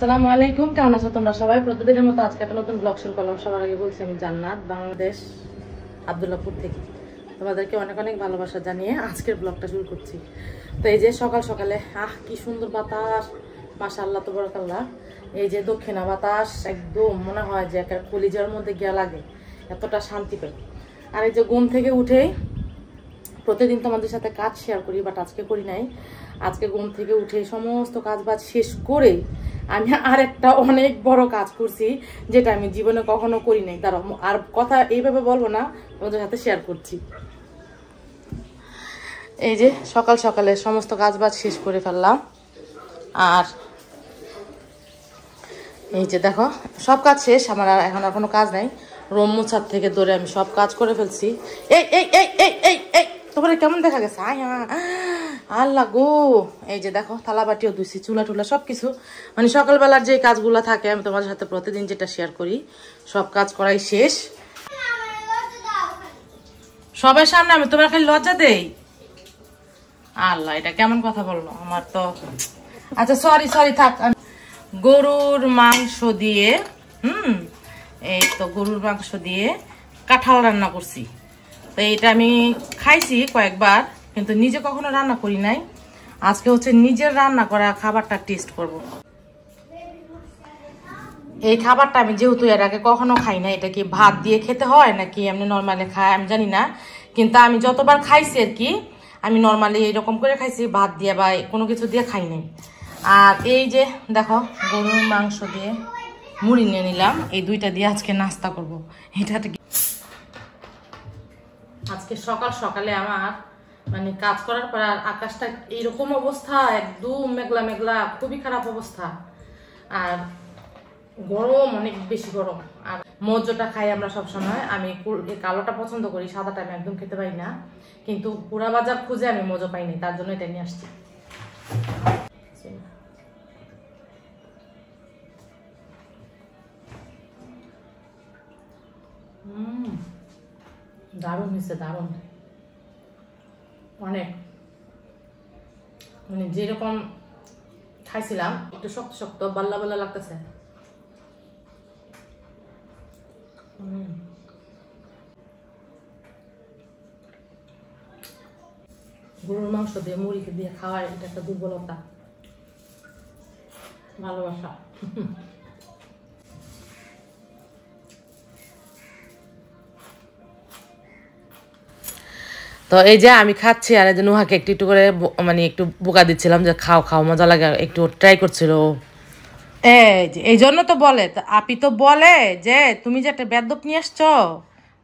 আসসালামু আলাইকুম, কেমন আছো তোমরা সবাই? প্রতিদিনের মতো আজকে একটা নতুন ব্লগ শুরু করলাম। সবার আগে বলছি আমি জান্নাত, বাংলাদেশ আব্দুল্লাহপুর থেকে। তোমাদেরকে অনেক অনেক ভালোবাসা জানিয়ে আজকের ব্লগটা শুরু করছি। তো এই যে সকাল সকালে কি সুন্দর বাতাস, মাশাআল্লাহ তাবারাকাল্লাহ। এই যে দক্ষিণা বাতাস একদম মনে হয় যে একটা কলিজার মধ্যে গিয়া লাগে, এতটা শান্তি পাই। আর এই যে ঘুম থেকে উঠেই প্রতিদিন তোমাদের সাথে কাজ শেয়ার করি, বাট আজকে করি নাই। আজকে ঘুম থেকে উঠে সমস্ত কাজ বাজ শেষ করে আমি আরেকটা অনেক বড় কাজ করছি, যেটা আমি জীবনে কখনো করি নাই। দাঁড়াও, আর কথা এইভাবে বলবো না, তোমাদের সাথে শেয়ার করছি। এই যে সকাল সকালে সমস্ত কাজ বাজ শেষ করে ফেললাম। আর এই যে দেখো সব কাজ শেষ, আমার আর এখন আর কোনো কাজ নাই। রুম মোছার থেকে ধরে আমি সব কাজ করে ফেলছি। এই এই এই এই এই এই তোমার কেমন দেখা গেছে? আল্লাহ গো, এই যে দেখো থালা বাটিও ধুইছি, চুলা টুলা সবকিছু, মানে সকালবেলার যে কাজগুলো থাকে আমি তোমাদের সাথে প্রতিদিন যেটা শেয়ার করি, সব কাজ করাই শেষ। সবার সামনে আমি তোমার খালি লজ্জা দেই? আল্লাহ, এটা কেমন কথা বললো আমার তো। আচ্ছা সরি সরি থাক। গরুর মাংস দিয়ে এই তো গরুর মাংস দিয়ে কাঁঠাল রান্না করছি। তো এইটা আমি খাইছি কয়েকবার, কিন্তু নিজে কখনো রান্না করি নাই। আজকে হচ্ছে নিজের রান্না করা খাবারটা টেস্ট করব। এই খাবারটা আমি যেহেতু এর আগে কখনো খাই না, এটা কি ভাত দিয়ে খেতে হয় নাকি এমনি নর্মালি খায় আমি জানি না, কিন্তু আমি যতবার খাইছি আর কি আমি নর্মালি এরকম করে খাইছি, ভাত দিয়ে বা কোনো কিছু দিয়ে খাই নাই। আর এই যে দেখো গরুর মাংস দিয়ে মুড়ি নিয়ে নিলাম, এই দুইটা দিয়ে আজকে নাস্তা করব। এটা আজকে সকাল সকালে আমার মানে কাজ করার পর আকাশটা এইরকম অবস্থা, একদম মেঘলা মেঘলা, খুবই খারাপ অবস্থা। আর গরম, অনেক বেশি গরম। আর মজটা খাই আমরা সবসময়, আমি কালোটা পছন্দ করি, সাদাটা আমি একদম খেতে পারি না। কিন্তু পুরা বাজার খুঁজে আমি মজো পাইনি, তার জন্য এটা নিয়ে আসছি। দারুণ হয়েছে, দারুণ, অনেক মানে যেরকম খাইছিলাম একটু শক্ত শক্ত বাল্লা বাল্লা লাগতেছে। গরুর মাংস দিয়ে মুড়ি দিয়ে খাওয়া এটা একটা দুর্বলতা, ভালোবাসা। তো এই যে আমি খাচ্ছি, আর এই যে নুহাকে একটু একটু করে মানে একটু বোকা দিচ্ছিলাম যে খাও খাও মজা লাগে, একটু ট্রাই করছিল। এই জন্য তো বলে, আপি তো বলে যে তুমি যে একটা বেদ্যপ নিয়ে আসছো,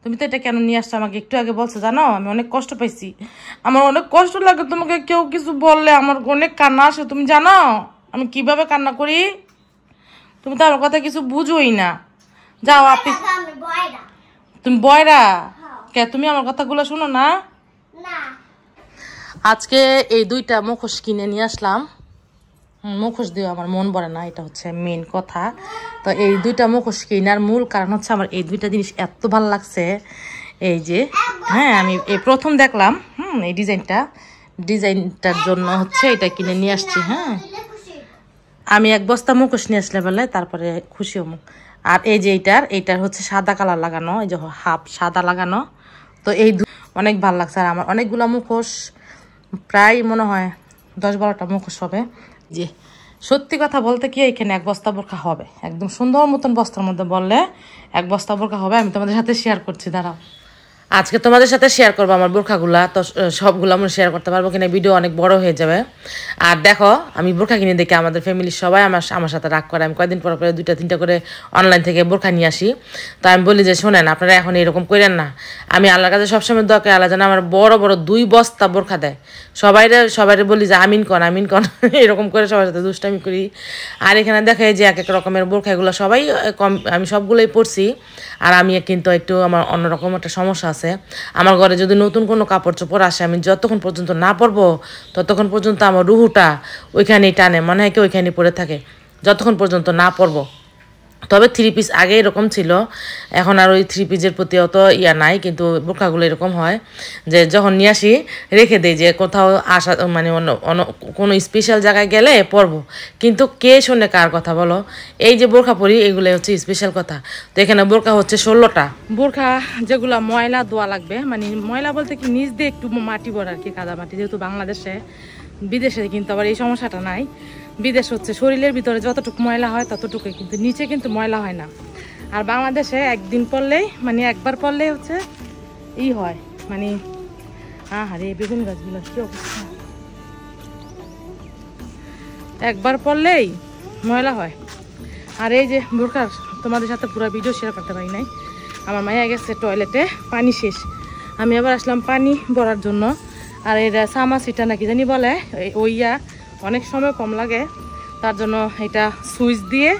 তুমি তো এটা কেন নিয়ে আসছো আমাকে একটু আগে বলছো জানো? আমি অনেক কষ্ট পাইছি, আমার অনেক কষ্ট লাগে তোমাকে কেউ কিছু বললে, আমার অনেক কান্না আসে। তুমি জানো আমি কিভাবে কান্না করি? তুমি তো আমার কথা কিছু বুঝোই না। যাও আপি, তুমি বয়রা কে? তুমি আমার কথাগুলো শোনো না? আজকে এই দুইটা মুখোশ কিনে নিয়ে আসলাম। মুখোশ দিয়ে আমার মন ভরে না, এটা হচ্ছে মেন কথা। তো এই দুইটা মুখোশ কেনার মূল কারণ হচ্ছে আমার এই দুইটা জিনিস এত ভালো লাগছে। এই যে হ্যাঁ, আমি এই প্রথম দেখলাম এই ডিজাইনটার জন্য হচ্ছে এটা কিনে নিয়ে আসছি। হ্যাঁ, আমি এক বস্তা মুখোশ নিয়ে আসলে বলে তারপরে খুশি হবো। আর এই যে এইটার হচ্ছে সাদা কালার লাগানো, এই যে হাফ সাদা লাগানো। তো এই অনেক ভালো লাগছে। আর আমার অনেকগুলো মুখোশ, প্রায় মনে হয় 10-12টা মুখোশ হবে। যে সত্যি কথা বলতে কি, এখানে এক বস্তা বোরখা হবে, একদম সুন্দর মতন বস্তার মধ্যে বললে এক বস্তা বোরখা হবে। আমি তোমাদের সাথে শেয়ার করছি, দাঁড়াও। আজকে তোমাদের সাথে শেয়ার করবো আমার বোরখাগুলা। তো সবগুলো আমি শেয়ার করতে পারবো কিনা, ভিডিও অনেক বড় হয়ে যাবে। আর দেখো আমি বোরখা কিনে দেখে আমাদের ফ্যামিলির সবাই আমার সাথে রাগ করে। আমি কয়েকদিন পর 2-3টা করে অনলাইন থেকে বোরখা নিয়ে আসি। তো আমি বলি যে শোনেন, আপনারা এখন এরকম করেন না। আমি আল্লাহর কাছে সবসময় দোয়া করি, আল্লাহ যেন আমার বড় বড় 2 বস্তা বোরখা দেয়। সবাই বলি যে আমিন কন এরকম করে সবার সাথে দুষ্টামি করি। আর এখানে দেখে যে এক এক রকমের বোরখা, এগুলো সবাই আমি সবগুলোই পরছি। আর আমি কিন্তু একটু আমার অন্যরকম একটা সমস্যা আছে। আমার ঘরে যদি নতুন কোনো কাপড় চোপড় আসে, আমি যতক্ষণ পর্যন্ত না পরবো ততক্ষণ পর্যন্ত আমার রুহুটা ওইখানেই টানে, মনে হয় কি ওইখানেই পড়ে থাকে, যতক্ষণ পর্যন্ত না পরবো। তবে 3 পিস আগে এরকম ছিল, এখন আর ওই 3 পিসের প্রতি অত ইয়া নাই, কিন্তু বোরখাগুলো এরকম হয় যে যখন নিয়ে আসি রেখে দেই, যে কোথাও আসা মানে অন্য কোনো স্পেশাল জায়গায় গেলে পরবো। কিন্তু কে শোনে কার কথা বলো? এই যে বোরখা পরি এগুলো হচ্ছে স্পেশাল কথা। তো এখানে বোরখা হচ্ছে 16টা। বোরখা যেগুলো ময়লা ধোয়া লাগবে, মানে ময়লা বলতে কি নিচ দিয়ে একটু মাটি ভরা আর কি, কাদা মাটি, যেহেতু বাংলাদেশে, বিদেশে কিন্তু আবার এই সমস্যাটা নাই। বিদেশ হচ্ছে শরীরের ভিতরে যতটুকু ময়লা হয় ততটুকুই, কিন্তু নিচে কিন্তু ময়লা হয় না। আর বাংলাদেশে একদিন পরলেই মানে একবার পরলেই হচ্ছে হয়, মানে আরে বেগুন গাছগুলো কি অবস্থা, একবার পরলেই ময়লা হয়। আর এই যে বোরখার তোমাদের সাথে পুরো ভিডিও শেয়ার করতে পারি নাই, আমার মাইয়া গেছে টয়লেটে, পানি শেষ, আমি আবার আসলাম পানি ভরার জন্য। আর এটা সামাসিটা নাকি জানি বলে, ওইয়া অনেক সময় কম লাগে, তার জন্য এটা সুইচ দিয়ে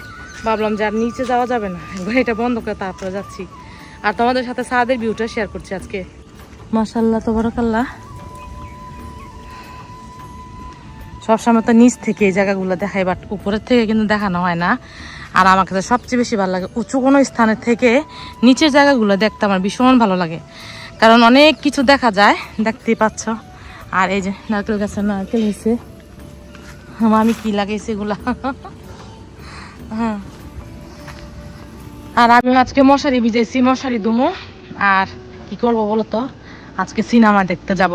ভাবলাম যে আর নিচে যাওয়া যাবে না, একবার এটা বন্ধ করে তারপরে যাচ্ছি। আর তোমাদের সাথে ছাদের ভিউটা শেয়ার করছি আজকে। মাশাআল্লাহ তাবারাকাল্লাহ, সবসময় তো নিচ থেকে এই জায়গাগুলো দেখাই, বাট উপরের থেকে কিন্তু দেখানো হয় না। আর আমার কাছে সবচেয়ে বেশি ভালো লাগে উঁচু কোনো স্থানের থেকে নিচের জায়গাগুলো দেখতে আমার ভীষণ ভালো লাগে, কারণ অনেক কিছু দেখা যায়, দেখতেই পাচ্ছ। আর এই যে নারকেল গাছের নারকেল হয়েছে, আমি কি লাগাইছি এগুলা। হ্যাঁ, আর আমি আজকে মশারি ভিজেছি, মশারি দুমো। আর কি করবো বলো তো, আজকে সিনেমা দেখতে যাব।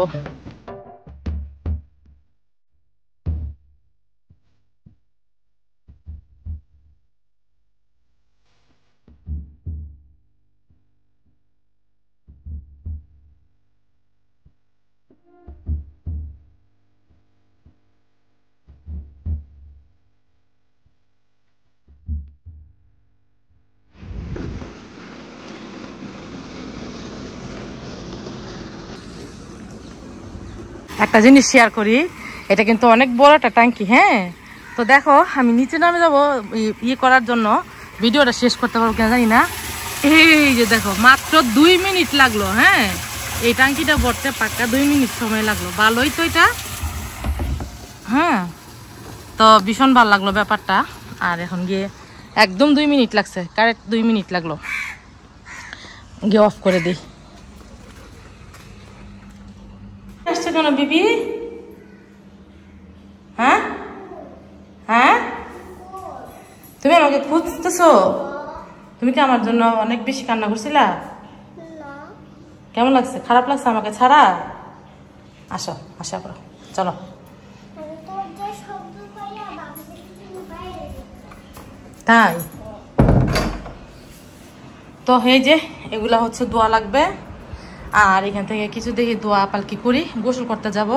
একটা জিনিস শেয়ার করি, এটা কিন্তু অনেক বড় একটা ট্যাঙ্কি। হ্যাঁ, তো দেখো আমি নিচে নামে যাবো করার জন্য, ভিডিওটা শেষ করতে পারবো কিনা জানি না। এই যে দেখো মাত্র 2 মিনিট লাগলো। হ্যাঁ, এই ট্যাঙ্কিটা ভরতে পাক্কা 2 মিনিট সময় লাগলো, ভালোই তো এটা। হ্যাঁ, তো ভীষণ ভালো লাগলো ব্যাপারটা। আর এখন গিয়ে একদম 2 মিনিট লাগছে, কারেক্ট 2 মিনিট লাগলো, গিয়ে অফ করে দিই। আসছে কেন বিবি? হ্যাঁ হ্যাঁ, তুমি আমাকে খুঁজতেছো? তুমি কি আমার জন্য অনেক বেশি কান্না করছিলা? কেমন লাগছে? খারাপ লাগছে আমাকে ছাড়া? আসো, আশা করো, চলো। তাই তো এই যে এগুলা হচ্ছে দোয়া লাগবে। আর এখান থেকে কিছু দেখি দোয়া পালকি করি, গোসল করতে যাব,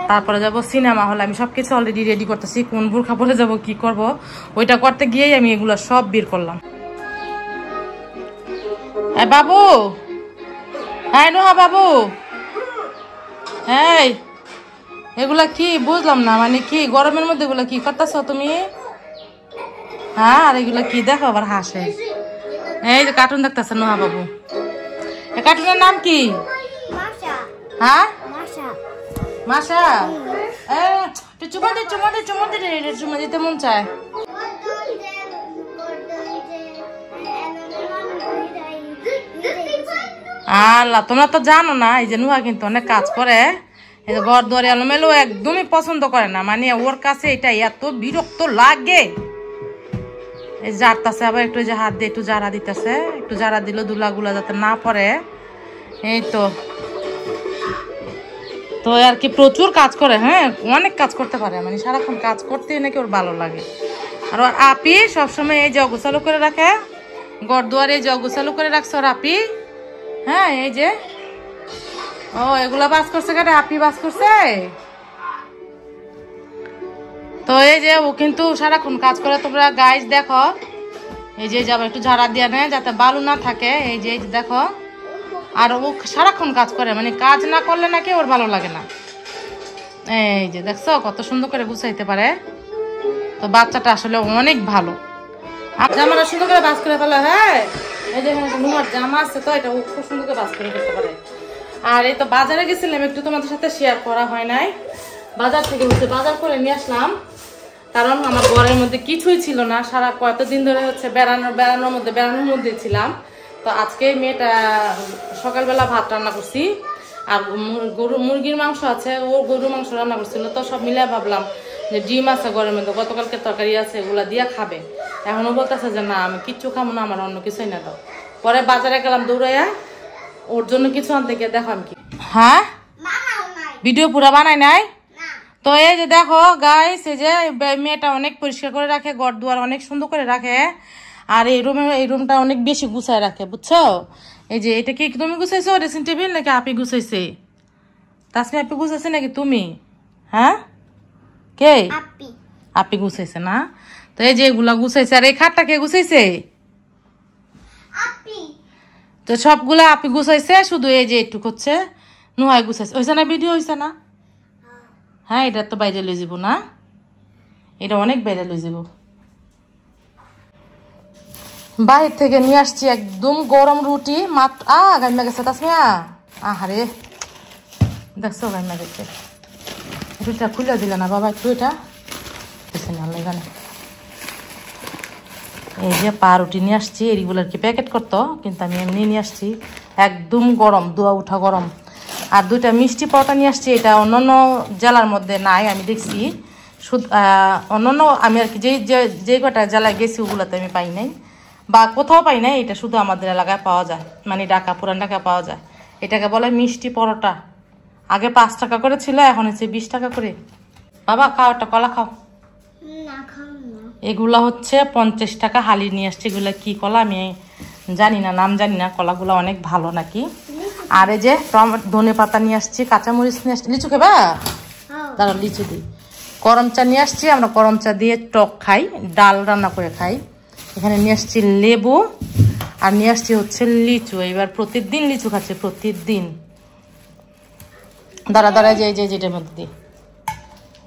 তারপরে যাব সিনেমা হলে। আমি সবকিছু অলরেডি রেডি করতেছি, কোন বোরখা পরে যাব, কি করব, ওইটা করতে গিয়েই আমি এগুলা সব বের করলাম। বাবু, হ্যাঁ নোহা বাবু, এই এগুলা কি বুঝলাম না, মানে কি গরমের মধ্যে এগুলা কি করতেছ তুমি? হ্যাঁ, আর এগুলা কি দেখো আবার হাসে। এই যে কার্টুন দেখতেছে নোহা বাবু, এই কার্টুনের নাম কি? হ্যাঁ, মাসা। চুমা দে, চুমা দে, চুমা দে, চুমা দিতে মন চায়। আল্লাহ, তোমরা তো জানো না, এই যে নুহা কিন্তু অনেক কাজ করে, এই যে ঘর দুয়ারে এলোমেলো একদমই পছন্দ করে না, মানে ওর কাছে এটা এত বিরক্ত লাগে। এই জারতাছে আবার একটু, যে হাত দিয়ে একটু জারা দিতেছে, একটু জারা দিল দুলাগুলা যাতে না পড়ে। এই তো তো আর কি প্রচুর কাজ করে। হ্যাঁ, অনেক কাজ করতে পারে, মানে সারাক্ষণ কাজ করতেই নাকি ওর ভালো লাগে। আর ওর আপি সবসময় এই যে অগোছালো করে রাখে, ঘর দুয়ারে এই যে অগোছালো করে রাখছে ওর আপি। হ্যাঁ, এই যে ও এগুলা বাস করছে, কেটে আপি বাস করছে। তো এই যে ও কিন্তু সারাক্ষণ কাজ করে, তোমরা গাইজ দেখো, এই যে যাবো একটু ঝাড়া দিয়ে নেয় যাতে বালু না থাকে। এই যে দেখো, আর ও সারাক্ষণ কাজ করে, মানে কাজ না করলে নাকি ওর ভালো লাগে না। এই যে দেখছো কত সুন্দর করে গুছাইতে পারে। তো বাচ্চাটা আসলে অনেক ভালো, আর জামাটা সুন্দর করে বাস করে ফেলো। হ্যাঁ, এই যে নুমার জামা আছে, তো এটা ও খুব সুন্দর করে বাস করে করতে পারে। আর এই তো বাজারে গেছিলাম, একটু তোমাদের সাথে শেয়ার করা হয় নাই। বাজার থেকে হচ্ছে বাজার করে নিয়ে আসলাম, কারণ আমার ঘরের মধ্যে কিছুই ছিল না, সারা কতদিন ধরে হচ্ছে বেড়ানোর মধ্যে ছিলাম। তো আজকে মেয়েটা সকালবেলা ভাত রান্না করছি, আর মুরগির মাংস আছে, ও গরুর মাংস রান্না করছিল। তো সব মিলে ভাবলাম যে ডিম আছে ঘরের মধ্যে, গতকালকে তরকারি আছে, এগুলা দিয়ে খাবে। এখনও বলতেছে যে না আমি কিচ্ছু খাবো না, আমার অন্য কিছুই না দাও। পরে বাজারে গেলাম দৌড়াইয়া, ওর জন্য কিছু আনতে গিয়ে দেখো আমি কি। হ্যাঁ, ভিডিও পুরো বানাই নাই তো। এই যে দেখো গাইস, এই যে মেয়েটা অনেক পরিষ্কার করে রাখে, ঘর দুয়ার অনেক সুন্দর করে রাখে, আর এই রুমটা অনেক বেশি গুছায় রাখে, বুঝছো? এই যে এটা কি তুমি গুছাইছো ড্রেসিং টেবিল, নাকি আপনি গুছাইছে? তাসমি আপনি গুছাইছে নাকি তুমি? হ্যাঁ, কে? আপনি গুছাইছে না? তো এই যে এগুলা গুছাইছে। আর এই খাটটা কে গুছাইছে? তো সবগুলা আপনি গুছাইছে, শুধু এই যে একটু হচ্ছে নুহাই গুছাইছে। হয়েছে না? ভিডিও হয়েছে না? হ্যাঁ, এটা তো বাইরে লই যাব না, এটা অনেক বাইরে লই যাব। বাইরে থেকে নিয়ে আসছি একদম গরম রুটি, মাত্র গাইমা গেছে তাসমিয়া। আহারে দেখছো গাইমা গেছে। রুটিটা খুলে দিলে না বাবা একটু, এটা এখানে। এই যে পাউরুটি নিয়ে আসছি, এগুলোর কি প্যাকেট করতো, কিন্তু আমি এমনি নিয়ে আসছি, একদম গরম, দুয়া উঠা গরম। আর 2টা মিষ্টি পরোটা নিয়ে আসছি, এটা অন্যান্য জেলার মধ্যে নাই, আমি দেখছি। শুধু অন্যান্য আমি আর কি যে কটা জেলায় গেছি ওগুলোতে আমি পাই নাই, বা কোথাও পাই নাই। এটা শুধু আমাদের এলাকায় পাওয়া যায়, মানে ঢাকা, পুরান ঢাকায় পাওয়া যায়। এটাকে বলে মিষ্টি পরোটা। আগে 5 টাকা করে ছিল, এখন হচ্ছে 20 টাকা করে। বাবা খাও, একটা কলা খাও। এগুলা হচ্ছে 50 টাকা হালি নিয়ে আসছে। এগুলা কি কলা আমি জানি না, নাম জানি না। কলাগুলো অনেক ভালো নাকি। আর এই যে ধনে পাতা নিয়ে আসছি, কাঁচামরিচ নিয়ে আসছি। লিচু খাবা? দাঁড়া লিচু দিই। গরম চা নিয়ে আসছি, আমরা গরম চা দিয়ে টক খাই, ডাল রান্না করে খাই। এখানে নিয়ে আসছি লেবু, আর নিয়ে আসছি হচ্ছে লিচু। এবার প্রতিদিন লিচু খাচ্ছে, প্রতিদিন। দাঁড়া দাঁড়া, যে যেটার মধ্যে দিই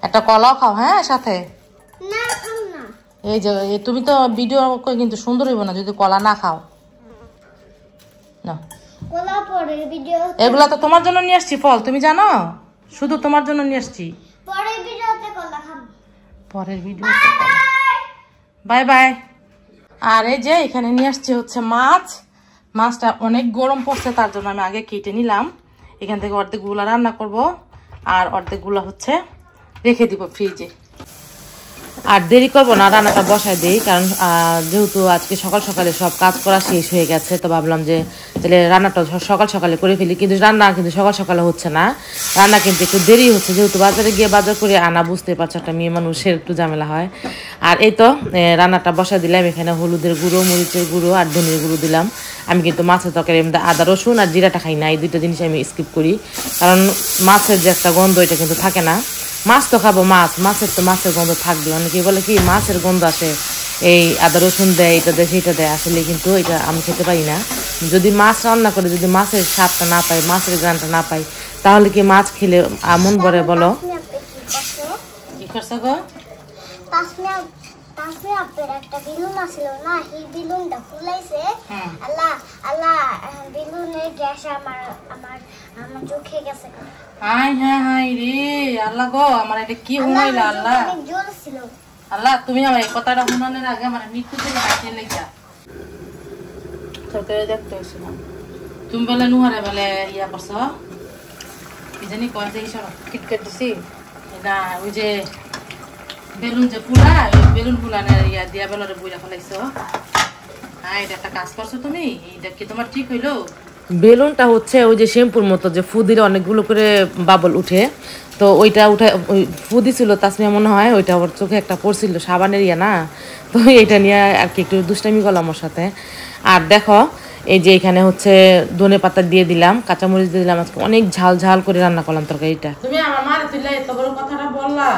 একটা কলাও খাও। হ্যাঁ, সাথে এই যে তুমি তো ভিডিও কিন্তু সুন্দর হইব না যদি কলা না খাও না। এগুলা তো তোমার জন্য নিয়ে আসছি ফল, তুমি জানো, শুধু তোমার জন্য নিয়ে আসছি। পরের ভিডিওতে বাই বাই। আর এই যে এখানে নিয়ে আসছি হচ্ছে মাছটা অনেক গরম পড়ছে, তার জন্য আমি আগে কেটে নিলাম। এখান থেকে অর্ধেকগুলা রান্না করব, আর অর্ধেকগুলা হচ্ছে রেখে দিব ফ্রিজে। আর দেরি করবো না, রান্নাটা বসায় দিই, কারণ যেহেতু আজকে সকাল সকালে সব কাজ করা শেষ হয়ে গেছে, তো ভাবলাম যে তাহলে রান্নাটা সকাল সকালে করে ফেলি। কিন্তু রান্না কিন্তু সকাল সকালে হচ্ছে না, রান্না কিন্তু একটু দেরি হচ্ছে, যেহেতু বাজারে গিয়ে বাজার করে আনা, বুঝতে পারছো একটা মেয়ে মানুষের একটু ঝামেলা হয়। আর এই তো রান্নাটা বসায় দিলাম। এখানে হলুদের গুঁড়ো, মরিচের গুঁড়ো আর ধনিয়ার গুঁড়ো দিলাম। আমি কিন্তু মাছের তরকারি আদা রসুন আর জিরাটা খাই না, এই 2টা জিনিস আমি স্কিপ করি, কারণ মাছের যে একটা গন্ধ এটা কিন্তু থাকে না। মাছ তো খাবো, মাছের তো মাছের গন্ধ থাকবে। অনেকে বলে কি মাছের গন্ধ আসে, এই আদা রসুন দেয়, এটা দেয় সেটা দেয়, আসলে কিন্তু এটা আমি খেতে পারি না। যদি মাছ রান্না করে যদি মাছের স্বাদটা না পাই, মাছের গ্রানটা না পাই, তাহলে কি মাছ খেলে মন ভরে বলো? কি করছো গো? একটা বেলুন আছিল না, এই বেলুনটা ফুলাইছে। আল্লাহ আল্লাহ, বেলুনের গ্যাস আমার চোখে গেছে। হাই হাই হাই রে আল্লাহ গো, আমার এটা কি হইলো আল্লাহ। অনেক জোর ছিল। আল্লাহ, তুমি আমার এই কথাটা শুনানোর আগে আমার মৃত্যু থেকে বাঁচিয়ে লেগা তরকারি দেখতে হয়েছিলাম। তুমি বলে নুহারে বলে ইয়া করছো, কি জানি কয় যে এইসব কিটকেট দিছি না, ওই যে বেলুন যে ফুলা, বেলুন ফুলানের ইয়া দিয়া বেলরে বইরা ফেলাইছো। হ্যাঁ, এটা একটা কাজ করছো তুমি, এটা কি তোমার ঠিক হইলো? বেলুনটা হচ্ছে ওই যে শ্যাম্পুর মতো, যে ফু দিলে অনেকগুলো করে বাবল উঠে, তো ওইটা উঠে ওই ফু দিছিল তাসমিয়া মনে হয়, ওইটা ওর চোখে একটা পড়ছিল, সাবানের ইয়া না, তো এইটা নিয়ে আর কি একটু দুষ্টামি করলাম ওর সাথে। আর দেখো এই যে এখানে হচ্ছে ধনে পাতা দিয়ে দিলাম, কাঁচামরিচ দিয়ে দিলাম, আজকে অনেক ঝাল ঝাল করে রান্না করলাম তরকারিটা। তুমি আমার মার তুইলে এত বড় কথাটা বললা,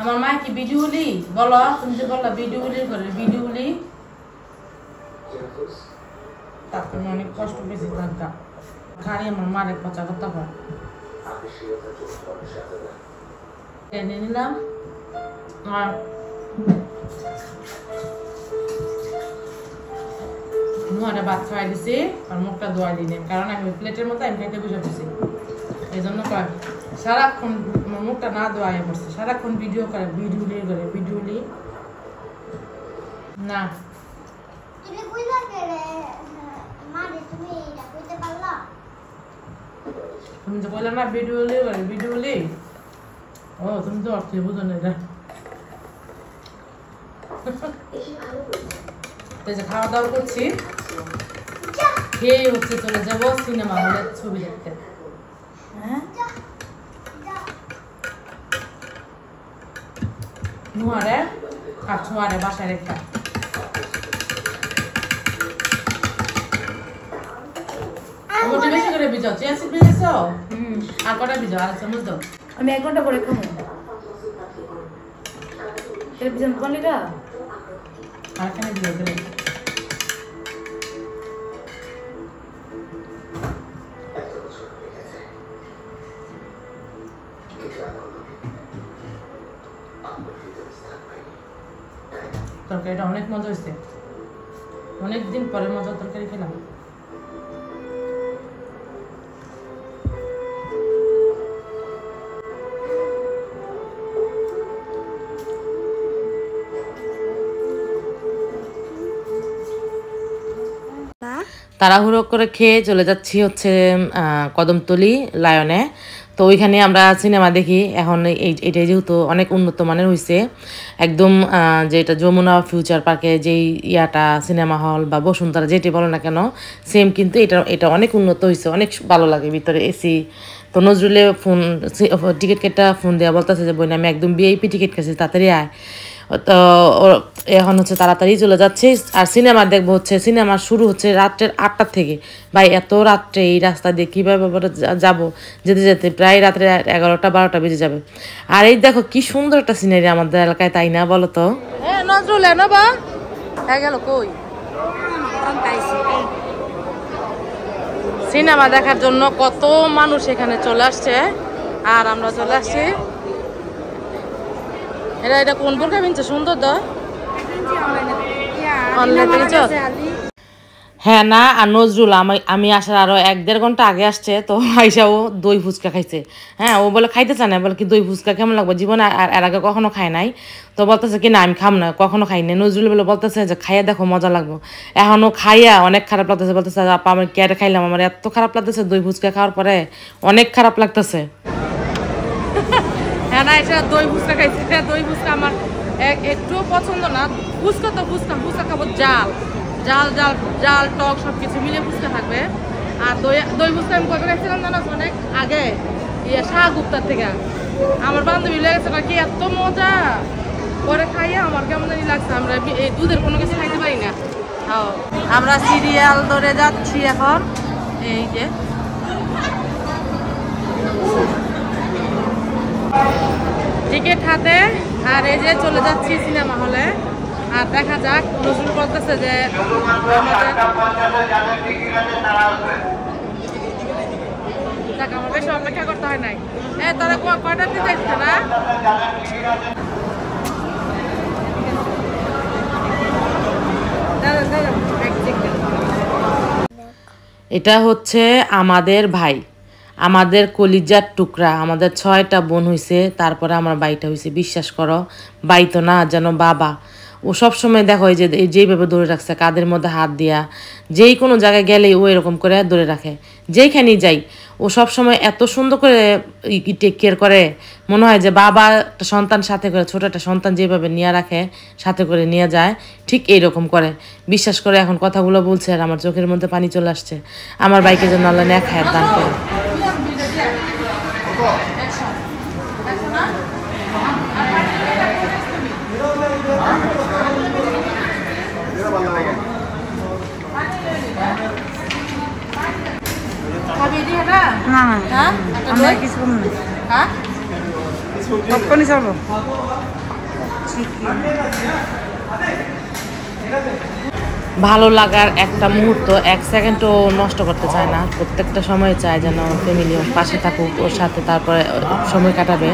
আমার মা কি ভিডিওলি বলো, তুমি যে বললা ভিডিওলি করে, ভিডিওলি তারপরে অনেক কষ্ট বেশি থাকা খালি আমার মারে পচা কথা হয়। টেনে নিলাম আর মুহারে ভাত খাওয়াই দিছি, আর মুখটা ধোয়াই দিলাম, কারণ আমি প্লেটের মতো আমি খাইতে বুঝে দিছি, এই জন্য কয় সারাক্ষণ মুখটা না দোয়াই পড়ছে, সারাক্ষণ ভিডিও করে, ভিডিও লি না। তুমি কইলা কে রে মারে, তুমি এটা কইতে পারলা? তুমি তো বললে না ভিডিও লি। ও তুমি তো অর্থে বুঝো না এটা। খাওয়া দাওয়া করছি, খেয়ে হচ্ছে চলে যাবো সিনেমা হলে ছবি দেখতে। হ্যাঁ নুয়ারে আর ছোয়ারে বাসায় রেখা। মোটে বেশি করে ভিজাও, চিয়াসি ভিজেছো? আর কটা ভিজাও, আর চামচ দাও। আমি 1 ঘন্টা পরে খাবো। টেলিভিশন কোনটা? আর কেন ভিজাও দিলে? তরকারিটা অনেক মজা হয়েছে, অনেকদিন পরে মজার তরকারি খেলাম। তাড়াহুড়ো করে খেয়ে চলে যাচ্ছি হচ্ছে কদমতলী লায়নে। তো ওইখানে আমরা সিনেমা দেখি। এখন এটাই যেহেতু অনেক উন্নত মানের হয়েছে, একদম যেটা যমুনা ফিউচার পার্কে যেই ইয়াটা সিনেমা হল বা বসুন্ধরা যেটি বলো না কেন, সেম কিন্তু এটা অনেক উন্নত হয়েছে, অনেক ভালো লাগে, ভিতরে এসি। তো নজরুলে টিকিট কেটে ফোন দেওয়া বলতেছে যে বই না আমি একদম ভিআইপি টিকিট কেটেছি, তাড়াতাড়ি আয়। তো এখন হচ্ছে তাড়াতাড়ি চলে যাচ্ছে। আর সিনেমা দেখবো হচ্ছে, সিনেমা শুরু হচ্ছে রাত্রের 8টার থেকে। ভাই এত রাত্রে এই রাস্তা দিয়ে কীভাবে যাবো, যেতে যেতে প্রায় রাত্রে 11টা 12টা বেজে যাবে। আর এই দেখো কি সুন্দর একটা সিনারি আমাদের এলাকায়, তাই না বলো তো? নজরুল বা গেল কই সিনেমা দেখার জন্য কত মানুষ এখানে চলে আসছে, আর আমরা চলে আসছি। এটা কোন বোরকা কিনছে সুন্দর তো? হ্যাঁ না। আর নজরুল আমি আসার আরো 1-1.5 ঘন্টা আগে আসছে, তো আইসা ও দই ফুচকা খাইছে। হ্যাঁ ও বলে খাইতে চায় না, বলে কি দই ফুচকা কেমন লাগবে, জীবনে এর আগে কখনো খায় নাই। তো বলতেছে কি না আমি খাম না, কখনো খাই না। নজরুল বলে বলতেছে যে খাইয়া দেখো মজা লাগবো। এখনও খাইয়া অনেক খারাপ লাগতেছে, বলতেছে আপা আমি ক্যারে খাইলাম, আমার এত খারাপ লাগতেছে দই ফুচকা খাওয়ার পরে, অনেক খারাপ লাগতেছে। হ্যাঁ না এটা দই ফুচকা খাইছে, দই ফুচকা আমার একটুও পছন্দ না। ফুচকা তো ফুচকা খাবো জাল জাল জাল জাল টক সব কিছু মিলে ফুচকা থাকবে। আর দই ফুচকা আমি কবে খাইছিলাম জানো, অনেক আগে শাহগুপ্তার থেকে। আমার বান্ধবী লেগেছে কি এত মজা, পরে খাইয়া আমার কেমন জানি লাগছে। আমরা এই দুধের কোনো কিছু খাইতে পারি না। আমরা সিরিয়াল ধরে যাচ্ছি এখন, এই যে টিকিট হাতে, আর এই যে চলে যাচ্ছি সিনেমা হলে। আর দেখা যাক, নজরুল বলতেছে যে আমার বেশি অপেক্ষা করতে হয় নাই। তারা কয়টাতে যাচ্ছে না? এটা হচ্ছে আমাদের ভাই, আমাদের কলিজার টুকরা, আমাদের 6টা বোন হয়েছে, তারপরে আমার বাইটা হয়েছে। বিশ্বাস করো, বাই তো না যেন বাবা। ও সবসময় দেখো যে যেইভাবে ধরে রাখছে, কাদের মধ্যে হাত দিয়া, যেই কোনো জায়গায় গেলেই ও এরকম করে ধরে রাখে। যেইখানেই যাই ও সবসময় এত সুন্দর করে টেক কেয়ার করে, মনে হয় যে বাবা একটা সন্তান সাথে করে, ছোট একটা সন্তান যেভাবে নিয়ে রাখে, সাথে করে নিয়ে যায়, ঠিক এইরকম করে। বিশ্বাস করে এখন কথাগুলো বলছে আর আমার চোখের মধ্যে পানি চলে আসছে। আমার বাইকে যেন আল্লাহ নেক হায়াত দান করে। ভালো লাগার একটা মুহূর্ত 1 সেকেন্ডও নষ্ট করতে চায় না, প্রত্যেকটা সময় চায় যেন ফ্যামিলি ওর পাশে থাকুক, ওর সাথে তারপরে সময় কাটাবে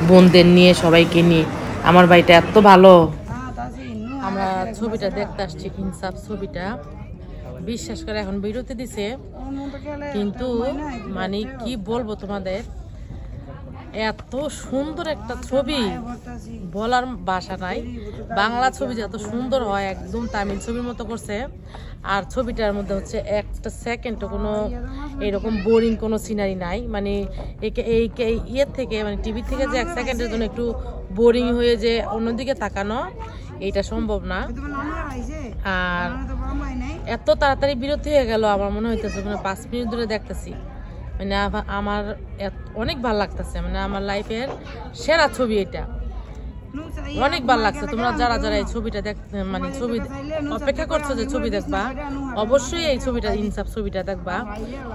বোনদের নিয়ে, সবাইকে নিয়ে। আমার বাড়িটা এত ভালো। আমরা ছবিটা দেখতে আসছি, ইনসাফ ছবিটা। বিশ্বাস করে এখন বিরতি দিছে, কিন্তু মানে কি বলবো তোমাদের, এত সুন্দর একটা ছবি বলার ভাষা নাই। বাংলা ছবি যত সুন্দর হয় একদম তামিল ছবির মতো করছে। আর ছবিটার মধ্যে হচ্ছে একটা সেকেন্ডও কোনো এরকম বোরিং কোনো সিনারি নাই। মানে এই ইয়ের থেকে মানে টিভি থেকে যে এক সেকেন্ডের জন্য একটু বোরিং হয়ে যে অন্যদিকে তাকানো এইটা সম্ভব না। আর এত তাড়াতাড়ি বিরতি হয়ে গেল আমার মনে হইতেছে মানে 5 মিনিট ধরে দেখতেছি। মানে আমার অনেক ভালো লাগতেছে, মানে আমার লাইফের সেরা ছবি এটা, অনেক ভালো লাগছে। তোমরা যারা যারা এই ছবিটা মানে ছবি অপেক্ষা করছো যে ছবি দেখবা, অবশ্যই এই ছবিটা ইনসাফ ছবিটা দেখবা,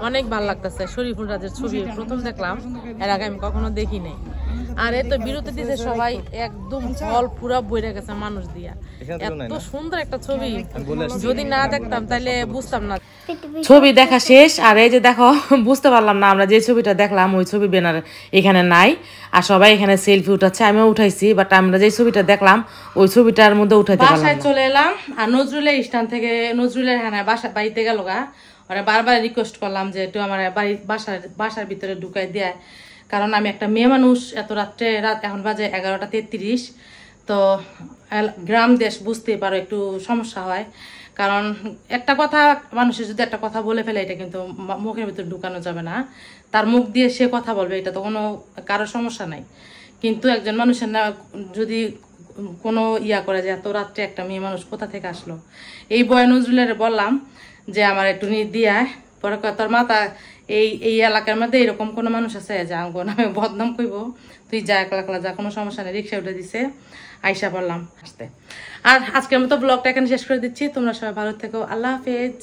অনেক ভালো লাগতেছে। শরীফুল রাজের ছবি প্রথম দেখলাম, এর আগে আমি কখনো দেখি নাই। আর এত বিরতি দিতে সবাই একদম হল পুরা বইরে গেছে মানুষ দিয়া। এত সুন্দর একটা ছবি, যদি না দেখতাম তাহলে বুঝতাম না। ছবি দেখা শেষ, আর এই যে দেখো বুঝতে পারলাম না আমরা যে ছবিটা দেখলাম ওই ছবি ব্যানার এখানে নাই। আর সবাই এখানে সেলফি উঠাচ্ছে, আমিও উঠাইছি, বাট আমরা যে ছবিটা দেখলাম ওই ছবিটার মধ্যে উঠাইতে পারলাম না। বাসায় চলে এলাম, আর নজরুলের স্থান থেকে নজরুলের বাড়িতে গেল গা। ওরা বারবার রিকোয়েস্ট করলাম যে একটু আমার বাসার ভিতরে ঢুকাই দেয়, কারণ আমি একটা মেয়ে মানুষ। এত রাত এখন বাজে 11:33। তো গ্রাম দেশ বুঝতে পারো একটু সমস্যা হয়, কারণ একটা কথা মানুষের যদি একটা কথা বলে ফেলে এটা কিন্তু মুখের ভিতরে ঢুকানো যাবে না। তার মুখ দিয়ে সে কথা বলবে, এটা তো কোনো কারো সমস্যা নাই। কিন্তু একজন মানুষের না যদি কোনো ইয়া করে যে এত রাত্রে একটা মেয়ে মানুষ কোথা থেকে আসলো, এই বয় নজরুলের বললাম যে আমার একটু দিয়া। পরে তোর মাতা এই এলাকার মধ্যে এরকম কোনো মানুষ আছে যা আমি বদনাম কইব, তুই যা একলা যা, কোনো সমস্যা নেই। রিক্সা উঠে দিছে, আইসা বললাম আসতে। আর আজকের মতো ব্লগটা এখানে শেষ করে দিচ্ছি। তোমরা সবাই ভালো থেকো, আল্লাহ হাফেজ।